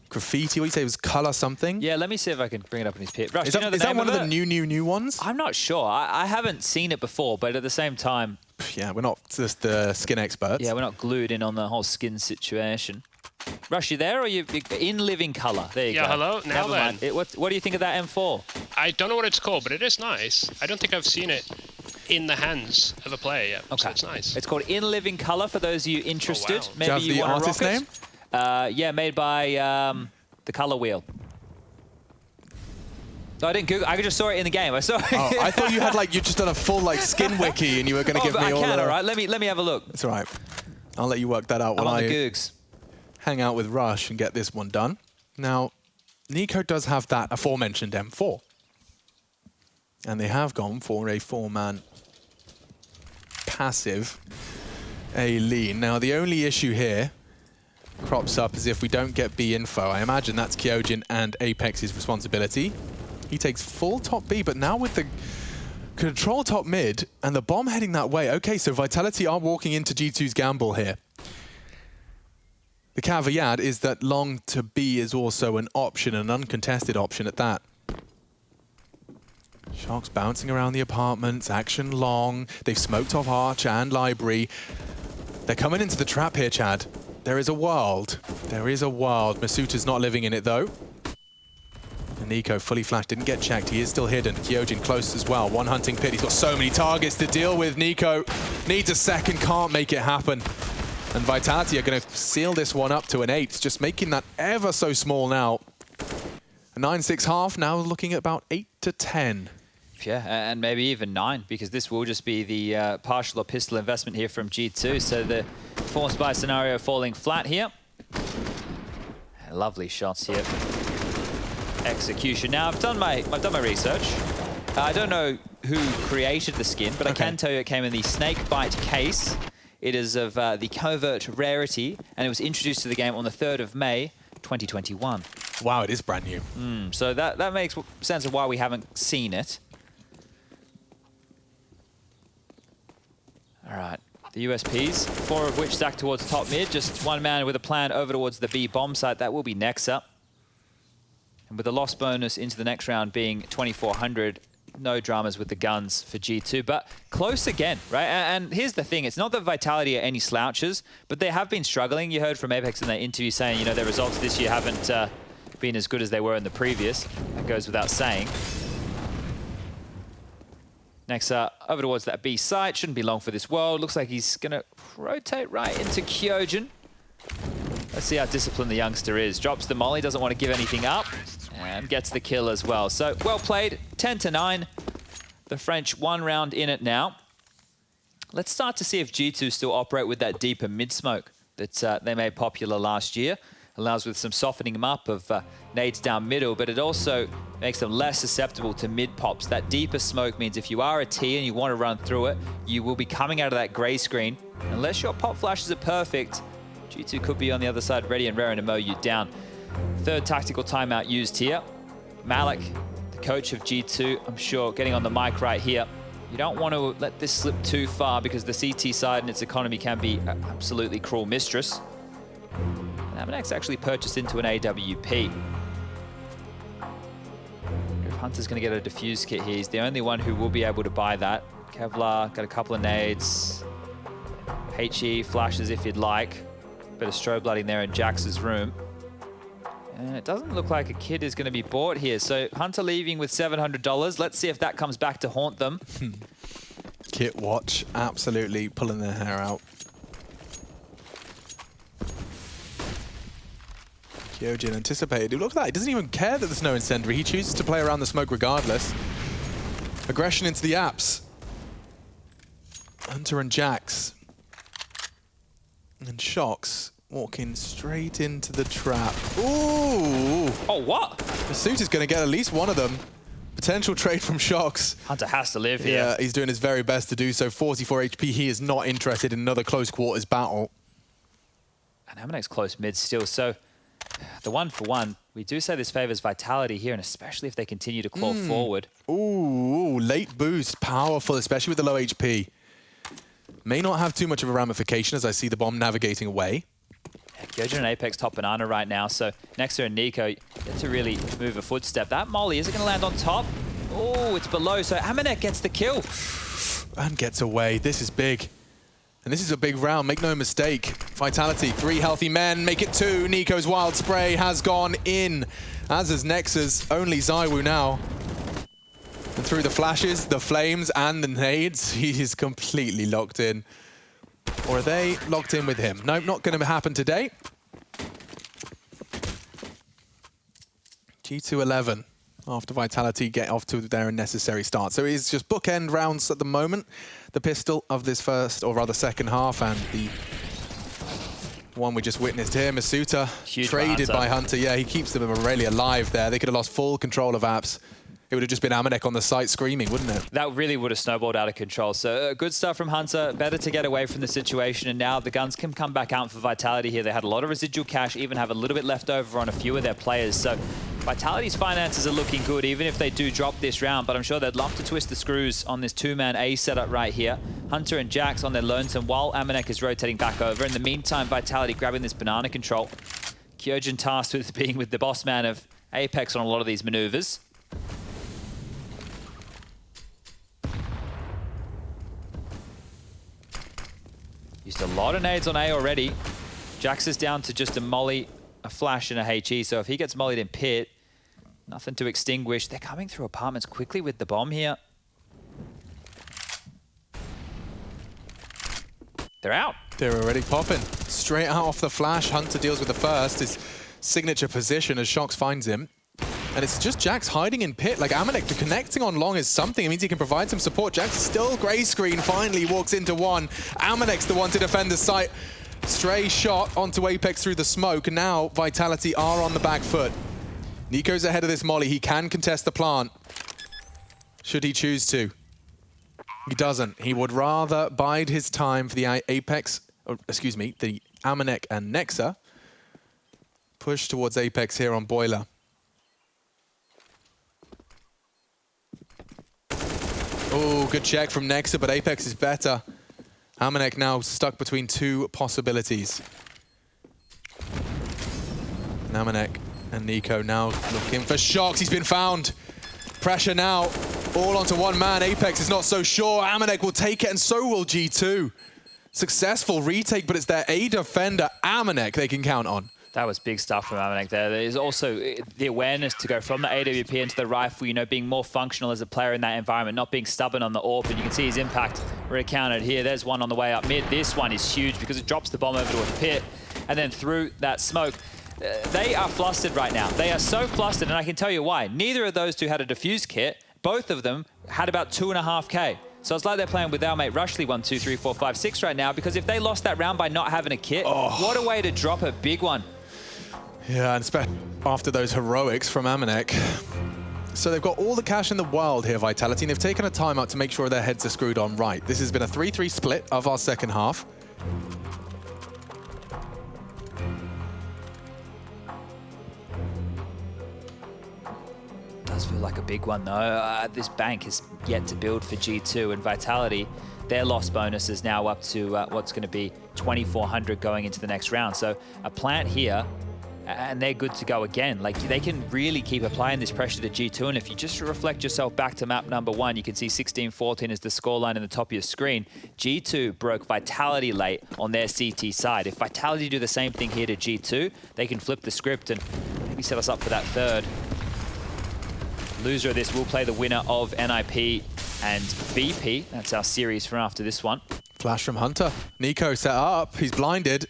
Graffiti, what do you say, it was color something? Yeah, let me see if I can bring it up in his pit. Rush, is do you know the that name one of of the new ones? I'm not sure. I haven't seen it before, but at the same time... Yeah, we're not just the skin experts. Yeah, we're not glued in on the whole skin situation. Rush, you there, or you in living color? There you go. Yeah, hello. Now then. What do you think of that M4? I don't know what it's called, but it is nice. I don't think I've seen it in the hands of a player yet, so it's nice. It's called In Living Color for those of you interested. Oh, wow. Maybe do you have the artist name? Yeah, made by the Color Wheel. No, I didn't Google. I just saw it in the game. I saw it. Oh, I thought you had you just done a full skin wiki and you were going to give me all. All right. Let me have a look. It's all right. I'll let you work that out I'm while on the I Googs. hang out with Rush and get this one done. Now, Nico does have that aforementioned M4, and they have gone for a 4-man passive A lean. Now, the only issue here crops up is if we don't get B info. I imagine that's Kyojin and Apex's responsibility. He takes full top B, but now with the control top mid and the bomb heading that way. Okay, so Vitality are walking into G2's gamble here. The caveat is that long to B is also an option, an uncontested option at that. Sharks bouncing around the apartments, action long. They've smoked off Arch and Library. They're coming into the trap here, Chad. There is a world. There is a world. Masuta's not living in it, though. And Nico, fully flashed, didn't get checked. He is still hidden. Kyojin close as well. One hunting pit. He's got so many targets to deal with. Nico needs a second, can't make it happen. And Vitality are going to seal this one up to an 8, just making that ever so small now. A 9-6 half, now looking at about 8 to 10. Yeah, and maybe even 9, because this will just be the partial or pistol investment here from G2. So the force buy scenario falling flat here. Lovely shots here. Execution. Now I've done my research. I don't know who created the skin, but I can tell you it came in the snake bite case. It is of the covert rarity, and it was introduced to the game on the 3rd of May, 2021. Wow, it is brand new. So that makes sense of why we haven't seen it. All right, the USPs, 4 of which stacked towards top mid, just one man with a plan over towards the B bomb site. That will be next up. And with the loss bonus into the next round being 2,400, no dramas with the guns for G2, but close again, right? And here's the thing, it's not that Vitality are any slouches, but they have been struggling. You heard from Apex in their interview saying, you know, their results this year haven't been as good as they were in the previous. That goes without saying. Next over towards that B site, shouldn't be long for this world. Looks like he's gonna rotate right into Kyojin. Let's see how disciplined the youngster is. Drops the molly, doesn't want to give anything up, and gets the kill as well. So, well played, 10-9. The French 1 round in it now. Let's start to see if G2 still operate with that deeper mid-smoke that they made popular last year. Allows with some softening them up of nades down middle, but it also makes them less susceptible to mid-pops. That deeper smoke means if you are a T and you want to run through it, you will be coming out of that gray screen. Unless your pop flashes are perfect, G2 could be on the other side ready and raring to mow you down. Third tactical timeout used here. Malik, the coach of G2, I'm sure, getting on the mic right here. You don't want to let this slip too far because the CT side and its economy can be an absolutely cruel mistress. And Aminek's actually purchased into an AWP. If Hunter's going to get a defuse kit here, he's the only one who will be able to buy that. Kevlar, got a couple of nades. HE flashes if you'd like. Bit of strobe lighting there in Jax's room. And it doesn't look like a kid is going to be bought here. So Hunter leaving with $700. Let's see if that comes back to haunt them. Kit watch, absolutely pulling their hair out. Kyojin anticipated. It looks like he doesn't even care that there's no incendiary. He chooses to play around the smoke regardless. Aggression into the apps. Hunter and Jax. And Shocks walking straight into the trap. Ooh! Oh, what? The suit is going to get at least one of them. Potential trade from Shocks. Hunter has to live here. Yeah, he's doing his very best to do so. 44 HP. He is not interested in another close quarters battle. And Aminek's close mid still. So the 1-for-1, we do say this favors Vitality here, and especially if they continue to claw forward. Ooh, late boost. Powerful, especially with the low HP. May not have too much of a ramification as I see the bomb navigating away. Kyojin and Apex top banana right now, so Nexa and Nico get to really move a footstep. That molly, is it going to land on top? Oh, it's below, so Aminek gets the kill. And gets away. This is big. And this is a big round, make no mistake. Vitality, 3 healthy men, make it 2. Nico's wild spray has gone in, as is Nexa's. Only Zywoo now. And through the flashes, the flames, and the nades, he is completely locked in. Or are they locked in with him? Nope, not going to happen today. G2 11 after Vitality get off to their unnecessary start. So it's just bookend rounds at the moment. The pistol of this first, or rather second half, and the one we just witnessed here, Masuta, traded by Hunter. Yeah, he keeps them really alive there. They could have lost full control of apps. It would have just been Aminek on the site screaming, wouldn't it? That really would have snowballed out of control. So good stuff from Hunter. Better to get away from the situation. And now the guns can come back out for Vitality here. They had a lot of residual cash, even have a little bit left over on a few of their players. So Vitality's finances are looking good, even if they do drop this round. But I'm sure they'd love to twist the screws on this 2-man A setup right here. Hunter and Jax on their lonesome while Aminek is rotating back over. In the meantime, Vitality grabbing this banana control. Kyojin tasked with being with the boss man of Apex on a lot of these maneuvers. Used a lot of nades on A already. Jax is down to just a molly, a flash, and a HE. So if he gets mollied in pit, nothing to extinguish. They're coming through apartments quickly with the bomb here. They're out. They're already popping. Straight out off the flash. Hunter deals with the first. His signature position as Shocks finds him. And it's just Jax hiding in pit. Like Aminek, the connecting on long is something. It means he can provide some support. Jax is still gray screen. Finally walks into one. Aminek's the one to defend the site. Stray shot onto Apex through the smoke. And now Vitality are on the back foot. Nico's ahead of this molly. He can contest the plant. Should he choose to. He doesn't. He would rather bide his time for the Apex, or excuse me, the Aminek and Nexa. Push towards Apex here on Boiler. Oh, good check from Nexa, but Apex is better. Aminek now stuck between 2 possibilities. And Aminek and Nico now looking for Shocks. He's been found. Pressure now. All onto one man. Apex is not so sure. Amanek will take it, and so will G2. Successful retake, but it's their A defender, Amanek, they can count on. That was big stuff from Amanek there. There's also the awareness to go from the AWP into the rifle, you know, being more functional as a player in that environment, not being stubborn on the AWP, and you can see his impact recounted here. There's one on the way up mid. This one is huge because it drops the bomb over to a pit and then through that smoke. They are flustered right now. They are so flustered, and I can tell you why. Neither of those two had a defuse kit. Both of them had about 2.5K. So it's like they're playing with our mate Rushley 1, 2, 3, 4, 5, 6 right now, because if they lost that round by not having a kit, what a way to drop a big one. Yeah, and especially after those heroics from Amanek. So they've got all the cash in the world here, Vitality, and they've taken a timeout to make sure their heads are screwed on right. This has been a 3-3 split of our second half. Does feel like a big one though. This bank is yet to build for G2, and Vitality, their loss bonus is now up to what's going to be 2,400 going into the next round. So a plant here, and they're good to go again. Like, they can really keep applying this pressure to G2, and if you just reflect yourself back to map number 1, you can see 16-14 is the scoreline in the top of your screen. G2 broke Vitality late on their CT side. If Vitality do the same thing here to G2, they can flip the script and maybe set us up for that third. Loser of this will play the winner of NIP and VP. That's our series from after this one. Flash from Hunter. Nico set up. He's blinded.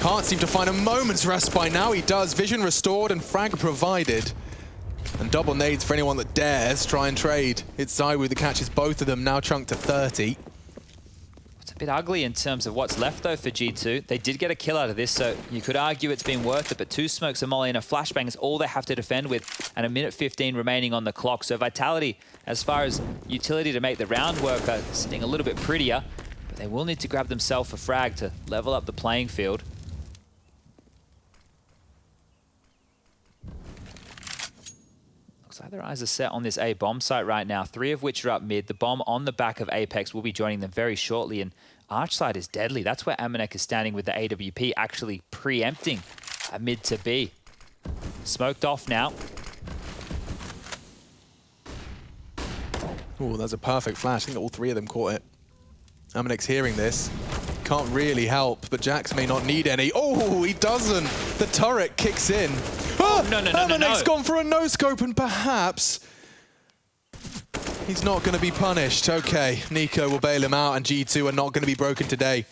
Can't seem to find a moment's rest by now. He does. Vision restored and frag provided. And double nades for anyone that dares try and trade. It's ZywOo that catches both of them, now chunked to 30. It's a bit ugly in terms of what's left, though, for G2. They did get a kill out of this, so you could argue it's been worth it, but 2 smokes, a molly, and a flashbang is all they have to defend with, and a minute 15 remaining on the clock. So Vitality, as far as utility to make the round work, are sitting a little bit prettier, but they will need to grab themselves a frag to level up the playing field. Looks like their eyes are set on this A bomb site right now, 3 of which are up mid. The bomb on the back of Apex will be joining them very shortly, and Arch side is deadly. That's where Amanek is standing with the AWP, actually preempting a mid to B. Smoked off now. Oh, that's a perfect flash. I think all 3 of them caught it. Amanek's hearing this. Can't really help, but Jax may not need any. Oh, he doesn't. The turret kicks in. Oh, no. Amanek's gone for a no-scope, and perhaps he's not going to be punished. Okay, Nico will bail him out, and G2 are not going to be broken today.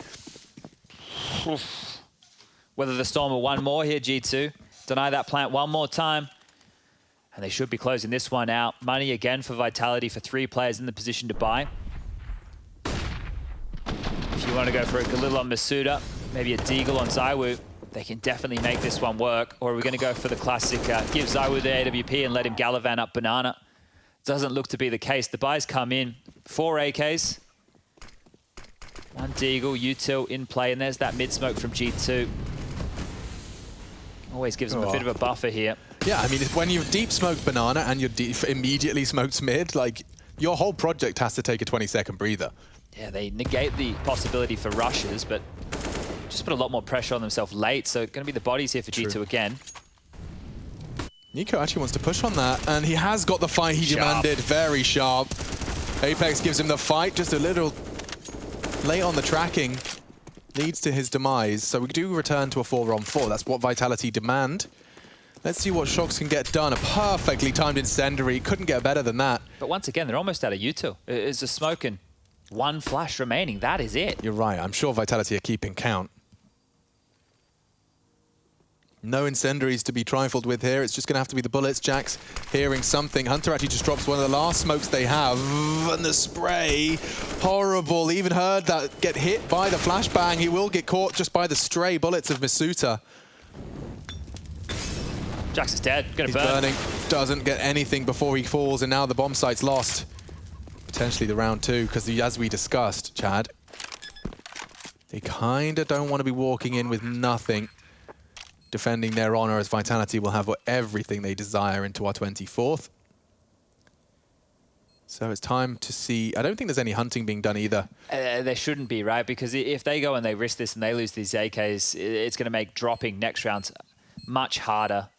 Whether the Storm will one more here, G2. Deny that plant one more time. And they should be closing this one out. Money again for Vitality for 3 players in the position to buy. If you want to go for a Galil on Masuda, maybe a Deagle on ZywOo, they can definitely make this one work. Or are we going to go for the classic, give ZywOo the AWP and let him Galavan up Banana? Doesn't look to be the case. The buys come in. 4 AKs. 1 Deagle, Util in play, and there's that mid-smoke from G2. Always gives them a bit of a buffer here. Yeah, I mean, when you've deep smoked Banana and you're immediately smoked mid, like, your whole project has to take a 20-second breather. Yeah, they negate the possibility for rushes, but just put a lot more pressure on themselves late, so going to be the bodies here for G2 again. Nico actually wants to push on that, and he has got the fight he demanded. Very sharp. Apex gives him the fight, just a little late on the tracking. Leads to his demise, so we do return to a 4-on-4. That's what Vitality demand. Let's see what Shox can get done. A perfectly timed incendiary. Couldn't get better than that. But once again, they're almost out of util. It's a smoke and 1 flash remaining. That is it. You're right. I'm sure Vitality are keeping count. No incendiaries to be trifled with here. It's just going to have to be the bullets. Jax hearing something. Hunter actually just drops one of the last smokes they have. And the spray, horrible. Even heard that get hit by the flashbang. He will get caught just by the stray bullets of Masuta. Jax is dead. Gonna burn. He's burning. Doesn't get anything before he falls, and now the bomb site's lost. Potentially the round 2, because as we discussed, Chad, they kind of don't want to be walking in with nothing, defending their honor, as Vitality will have everything they desire into our 24th. So it's time to see. I don't think there's any hunting being done either. There shouldn't be, right? Because if they go and they risk this and they lose these AKs, it's going to make dropping next round much harder.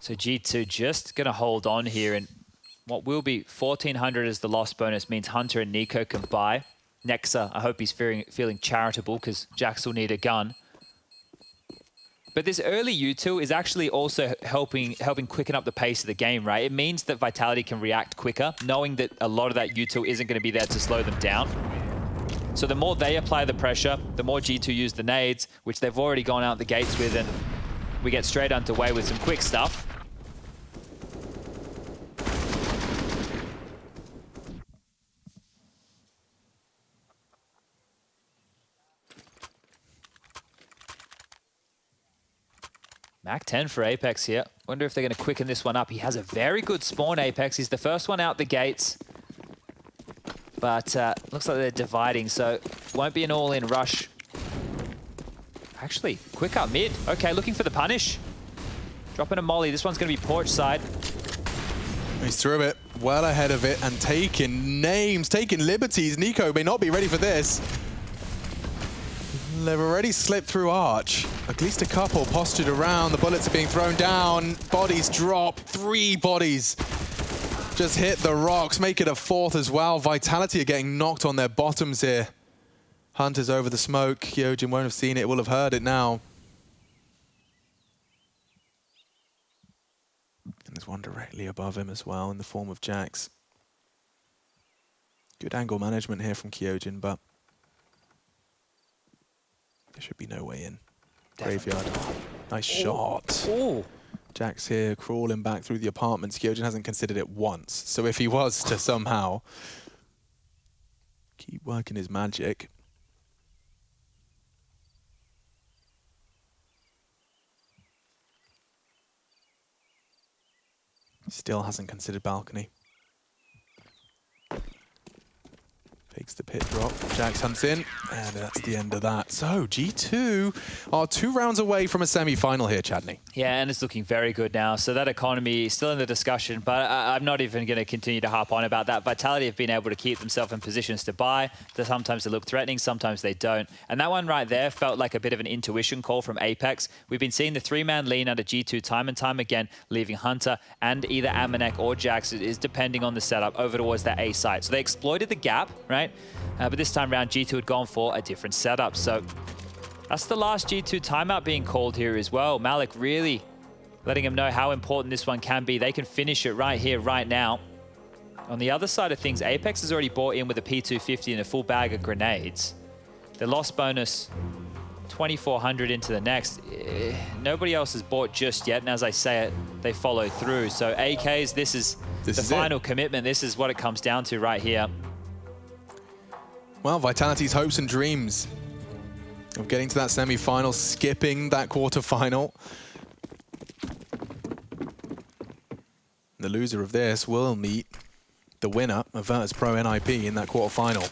So G2 just going to hold on here and What will be 1,400 as the loss bonus means Hunter and Nico can buy. Nexa, I hope he's feeling charitable because Jax will need a gun. But this early util is actually also helping quicken up the pace of the game, right? It means that Vitality can react quicker, knowing that a lot of that util isn't going to be there to slow them down. So the more they apply the pressure, the more G2 use the nades, which they've already gone out the gates with, and we get straight underway with some quick stuff. Mac 10 for Apex here. Wonder if they're going to quicken this one up. He has a very good spawn, Apex. He's the first one out the gates. But looks like they're dividing, so won't be an all-in rush. Actually, quick up mid. Okay, looking for the punish. Dropping a molly. This one's going to be porch side. He's through it, well ahead of it, and taking names, taking liberties. Nico may not be ready for this. They've already slipped through Arch. At least a couple postured around. The bullets are being thrown down. Bodies drop. 3 bodies just hit the rocks. Make it a 4th as well. Vitality are getting knocked on their bottoms here. Hunter's over the smoke. Kyojin won't have seen it. Will have heard it now. And there's one directly above him as well in the form of Jax. Good angle management here from Kyojin, but there should be no way in. Graveyard. Nice shot. Ooh. Jax here crawling back through the apartments. Kyojin hasn't considered it once. So if he was to somehow keep working his magic. Still hasn't considered balcony. Takes the pit drop. Jax hunts in, and that's the end of that. So G2 are 2 rounds away from a semi-final here, Chadney. Yeah, and it's looking very good now. So that economy is still in the discussion, but I'm not even going to continue to harp on about that. Vitality have been able to keep themselves in positions to buy. Sometimes they look threatening, sometimes they don't. And that one right there felt like a bit of an intuition call from Apex. We've been seeing the 3-man lean under G2 time and time again, leaving Hunter and either Amanek or Jax, it is depending on the setup, over towards that A site. So they exploited the gap, right? But this time around, G2 had gone for a different setup. So that's the last G2 timeout being called here as well. Malik really letting him know how important this one can be. They can finish it right here, right now. On the other side of things, Apex has already bought in with a P250 and a full bag of grenades. The loss bonus, 2,400 into the next. Nobody else has bought just yet, and as I say it, they follow through. So AKs, this is the final commitment. This is what it comes down to right here. Well, Vitality's hopes and dreams of getting to that semi-final, skipping that quarter-final. The loser of this will meet the winner of Virtus Pro NIP in that quarter-final.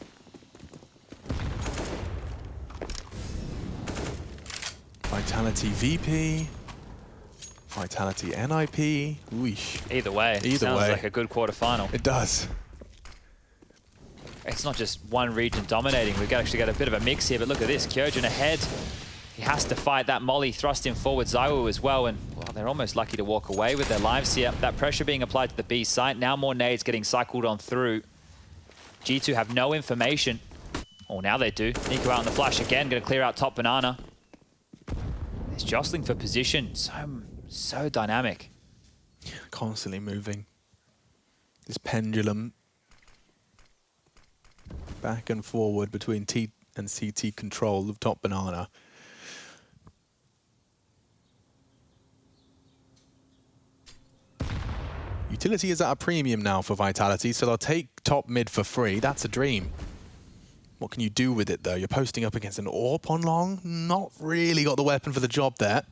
Vitality VP, Vitality NIP. Ooish. Either way, sounds like a good quarter-final. It does. It's not just one region dominating. We've actually got a bit of a mix here, but look at this. Kyojin ahead. He has to fight that molly, thrust him forward, Zywoo as well, and well, they're almost lucky to walk away with their lives here. That pressure being applied to the B site. Now more nades getting cycled on through. G2 have no information. Oh, now they do. Nico out on the flash again, gonna clear out top banana. There's jostling for position. So dynamic. Constantly moving. This pendulum back and forward between T and CT control of top banana. Utility is at a premium now for Vitality, so they'll take top mid for free. That's a dream. What can you do with it, though? You're posting up against an AWP on long. Not really got the weapon for the job there.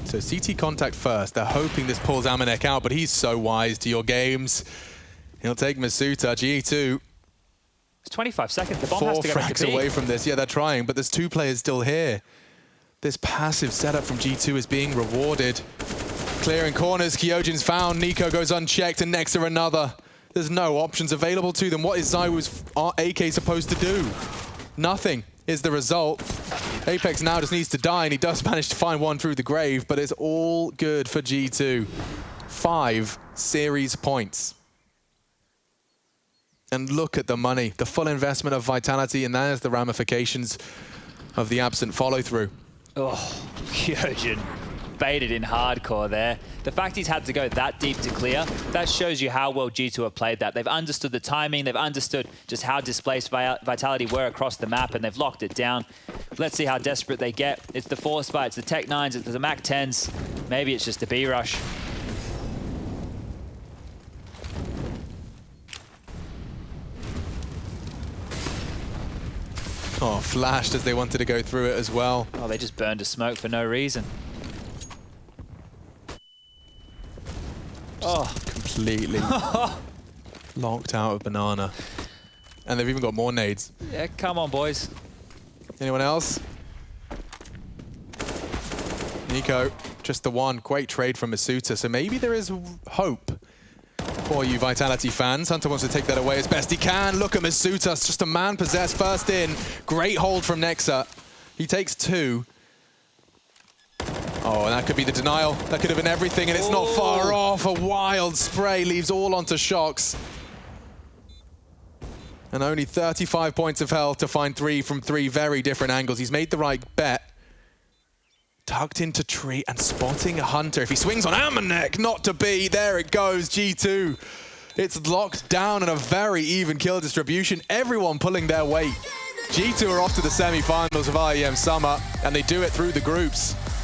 So CT contact first. They're hoping this pulls Amanek out, but he's so wise to your games. He'll take Masuta, G2. It's 25 seconds. The bomb has to go back to B. 4 frags away from this. Yeah, they're trying, but there's 2 players still here. This passive setup from G2 is being rewarded. Clearing corners, Kyojin's found. Nico goes unchecked, and Nexa another. There's no options available to them. What is Zywoo's AK supposed to do? Nothing. is the result. Apex now just needs to die, and he does manage to find one through the grave, but it's all good for G2. 5 series points. And look at the money, the full investment of Vitality, and there's the ramifications of the absent follow-through. Oh, Kyojin baited in hardcore there. The fact he's had to go that deep to clear, that shows you how well G2 have played that. They've understood the timing, they've understood just how displaced Vitality were across the map, and they've locked it down. Let's see how desperate they get. It's the Force Fight, it's the Tech 9s, it's the Mac 10s. Maybe it's just a B rush. Oh, flashed as they wanted to go through it as well. Oh, they just burned a smoke for no reason. Oh, completely locked out of Banana. And they've even got more nades. Yeah, come on, boys. Anyone else? Nico, just the one. Great trade from Masuta. So maybe there is hope for you Vitality fans. Hunter wants to take that away as best he can. Look at Masuta, it's just a man possessed first in. Great hold from Nexa. He takes 2. Oh, and that could be the denial. That could have been everything, and it's not far off. A wild spray leaves all onto Shox. And only 35 points of health to find 3 from 3 very different angles. He's made the right bet. Tucked into tree and spotting a Hunter. If he swings on Amanek, not to be. There it goes, G2. It's locked down and a very even kill distribution. Everyone pulling their weight. G2 are off to the semi-finals of IEM Summer, and they do it through the groups.